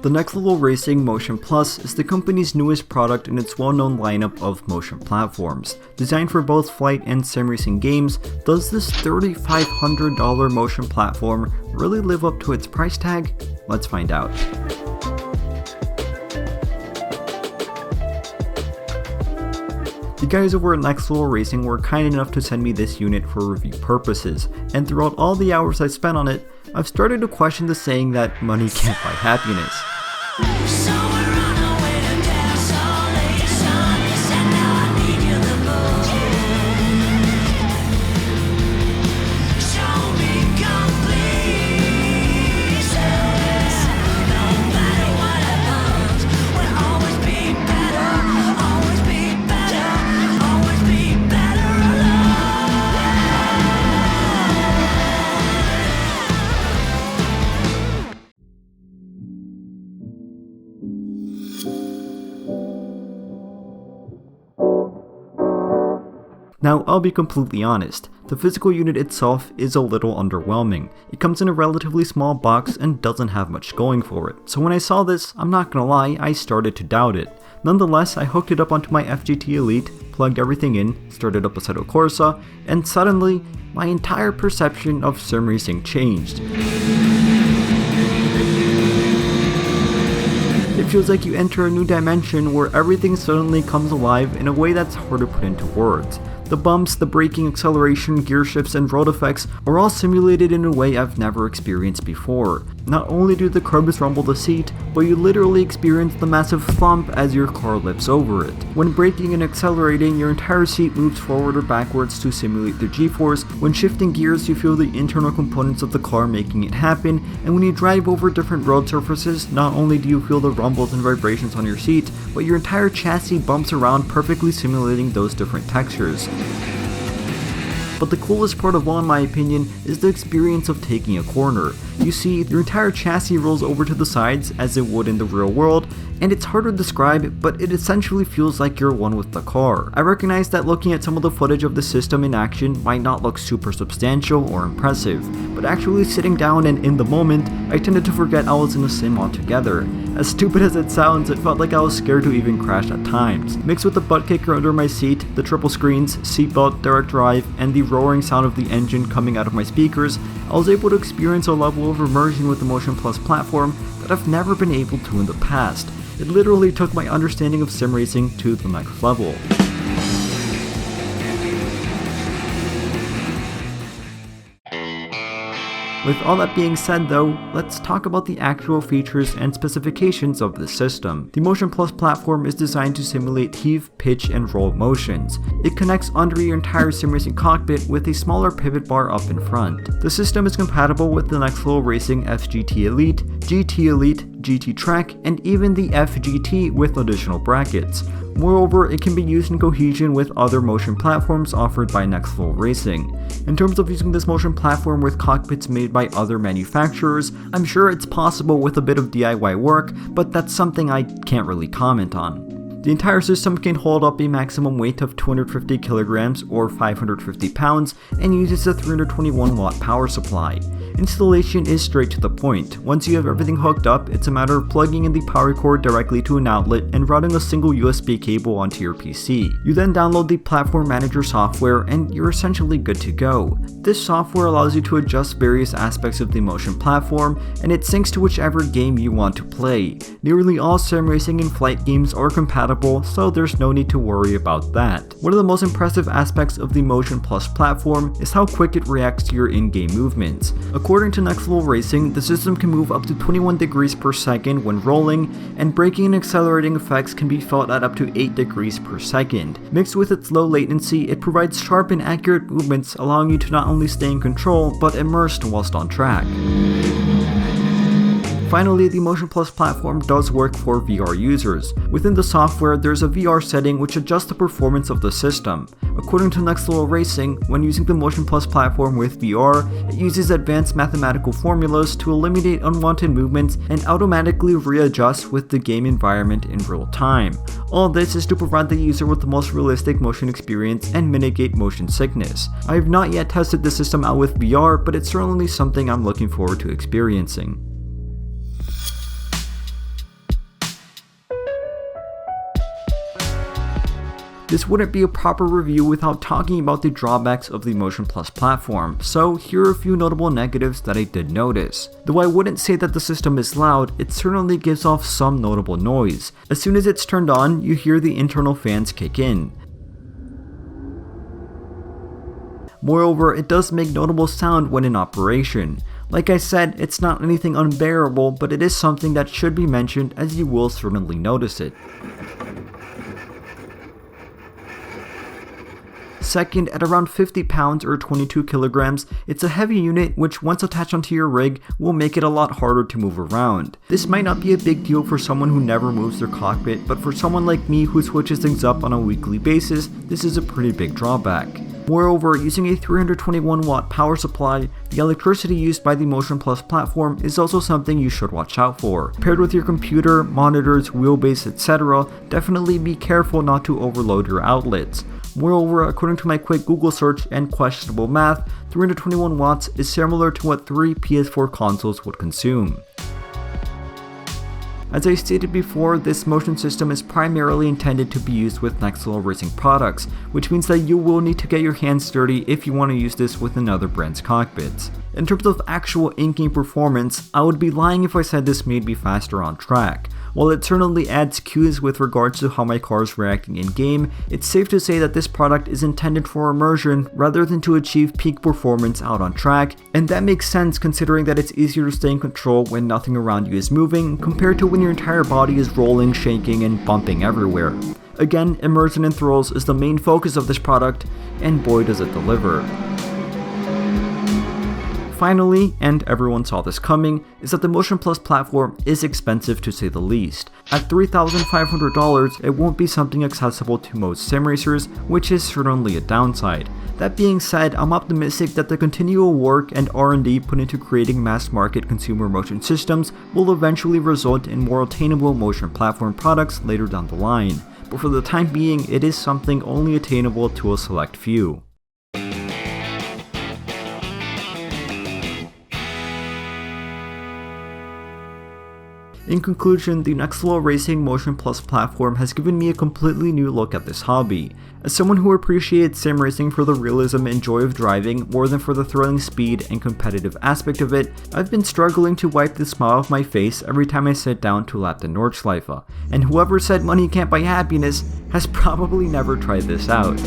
The Next Level Racing Motion Plus is the company's newest product in its well-known lineup of motion platforms. Designed for both flight and sim racing games, does this $3,500 motion platform really live up to its price tag? Let's find out. The guys over at Next Level Racing were kind enough to send me this unit for review purposes, and throughout all the hours I spent on it, I've started to question the saying that money can't buy happiness. Now, I'll be completely honest, the physical unit itself is a little underwhelming. It comes in a relatively small box and doesn't have much going for it. So when I saw this, I'm not gonna lie, I started to doubt it. Nonetheless, I hooked it up onto my FGT Elite, plugged everything in, started up Assetto Corsa, and suddenly, my entire perception of sim racing changed. It feels like you enter a new dimension where everything suddenly comes alive in a way that's hard to put into words. The bumps, the braking, acceleration, gear shifts, and road effects are all simulated in a way I've never experienced before. Not only do the curbs rumble the seat, but you literally experience the massive thump as your car lifts over it. When braking and accelerating, your entire seat moves forward or backwards to simulate the G-force. When shifting gears, you feel the internal components of the car making it happen, and when you drive over different road surfaces, not only do you feel the rumbles and vibrations on your seat, but your entire chassis bumps around, perfectly simulating those different textures. But the coolest part of all, in my opinion, is the experience of taking a corner. You see, your entire chassis rolls over to the sides as it would in the real world, and it's hard to describe, but it essentially feels like you're one with the car. I recognize that looking at some of the footage of the system in action might not look super substantial or impressive, but actually sitting down and in the moment, I tended to forget I was in a sim altogether. As stupid as it sounds, it felt like I was scared to even crash at times. Mixed with the butt kicker under my seat, the triple screens, seatbelt, direct drive, and the roaring sound of the engine coming out of my speakers, I was able to experience a level of immersion with the Motion Plus platform that I've never been able to in the past. It literally took my understanding of sim racing to the next level. With all that being said though, let's talk about the actual features and specifications of the system. The Motion Plus platform is designed to simulate heave, pitch, and roll motions. It connects under your entire sim racing cockpit with a smaller pivot bar up in front. The system is compatible with the Next Level Racing FGT Elite, GT Elite, GT Trak, and even the FGT with additional brackets. Moreover, it can be used in cohesion with other motion platforms offered by Next Level Racing. In terms of using this motion platform with cockpits made by other manufacturers, I'm sure it's possible with a bit of DIY work, but that's something I can't really comment on. The entire system can hold up a maximum weight of 250 kilograms or 550 pounds and uses a 321 watt power supply. Installation is straight to the point. Once you have everything hooked up, it's a matter of plugging in the power cord directly to an outlet and routing a single USB cable onto your PC. You then download the Platform Manager software and you're essentially good to go. This software allows you to adjust various aspects of the motion platform, and it syncs to whichever game you want to play. Nearly all sim racing and flight games are compatible, so there's no need to worry about that. One of the most impressive aspects of the Motion Plus platform is how quick it reacts to your in-game movements. According to Next Level Racing, the system can move up to 21 degrees per second when rolling, and braking and accelerating effects can be felt at up to 8 degrees per second. Mixed with its low latency, it provides sharp and accurate movements, allowing you to not only stay in control, but immersed whilst on track. Finally, the Motion Plus platform does work for VR users. Within the software, there's a VR setting which adjusts the performance of the system. According to Next Level Racing, when using the Motion Plus platform with VR, it uses advanced mathematical formulas to eliminate unwanted movements and automatically readjust with the game environment in real time. All this is to provide the user with the most realistic motion experience and mitigate motion sickness. I have not yet tested the system out with VR, but it's certainly something I'm looking forward to experiencing. This wouldn't be a proper review without talking about the drawbacks of the Motion Plus platform, so here are a few notable negatives that I did notice. Though I wouldn't say that the system is loud, it certainly gives off some notable noise. As soon as it's turned on, you hear the internal fans kick in. Moreover, it does make notable sound when in operation. Like I said, it's not anything unbearable, but it is something that should be mentioned, as you will certainly notice it. Second, at around 50 pounds or 22 kilograms, it's a heavy unit which once attached onto your rig will make it a lot harder to move around. This might not be a big deal for someone who never moves their cockpit, but for someone like me who switches things up on a weekly basis, this is a pretty big drawback. Moreover, using a 321 watt power supply, the electricity used by the Motion Plus platform is also something you should watch out for. Paired with your computer, monitors, wheelbase, etc., definitely be careful not to overload your outlets. Moreover, according to my quick Google search and questionable math, 321 watts is similar to what 3 PS4 consoles would consume. As I stated before, this motion system is primarily intended to be used with next level racing products, which means that you will need to get your hands dirty if you want to use this with another brand's cockpits. In terms of actual in-game performance, I would be lying if I said this made me faster on track. While it certainly adds cues with regards to how my car is reacting in-game, it's safe to say that this product is intended for immersion rather than to achieve peak performance out on track, and that makes sense considering that it's easier to stay in control when nothing around you is moving compared to when your entire body is rolling, shaking, and bumping everywhere. Again, immersion and thrills is the main focus of this product, and boy does it deliver. Finally, and everyone saw this coming, is that the Motion Plus platform is expensive to say the least. At $3,500, it won't be something accessible to most sim racers, which is certainly a downside. That being said, I'm optimistic that the continual work and R&D put into creating mass market consumer motion systems will eventually result in more attainable motion platform products later down the line. But for the time being, it is something only attainable to a select few. In conclusion, the Next Level Racing Motion Plus platform has given me a completely new look at this hobby. As someone who appreciates sim racing for the realism and joy of driving more than for the thrilling speed and competitive aspect of it, I've been struggling to wipe the smile off my face every time I sit down to lap the Nordschleife, and whoever said money can't buy happiness has probably never tried this out.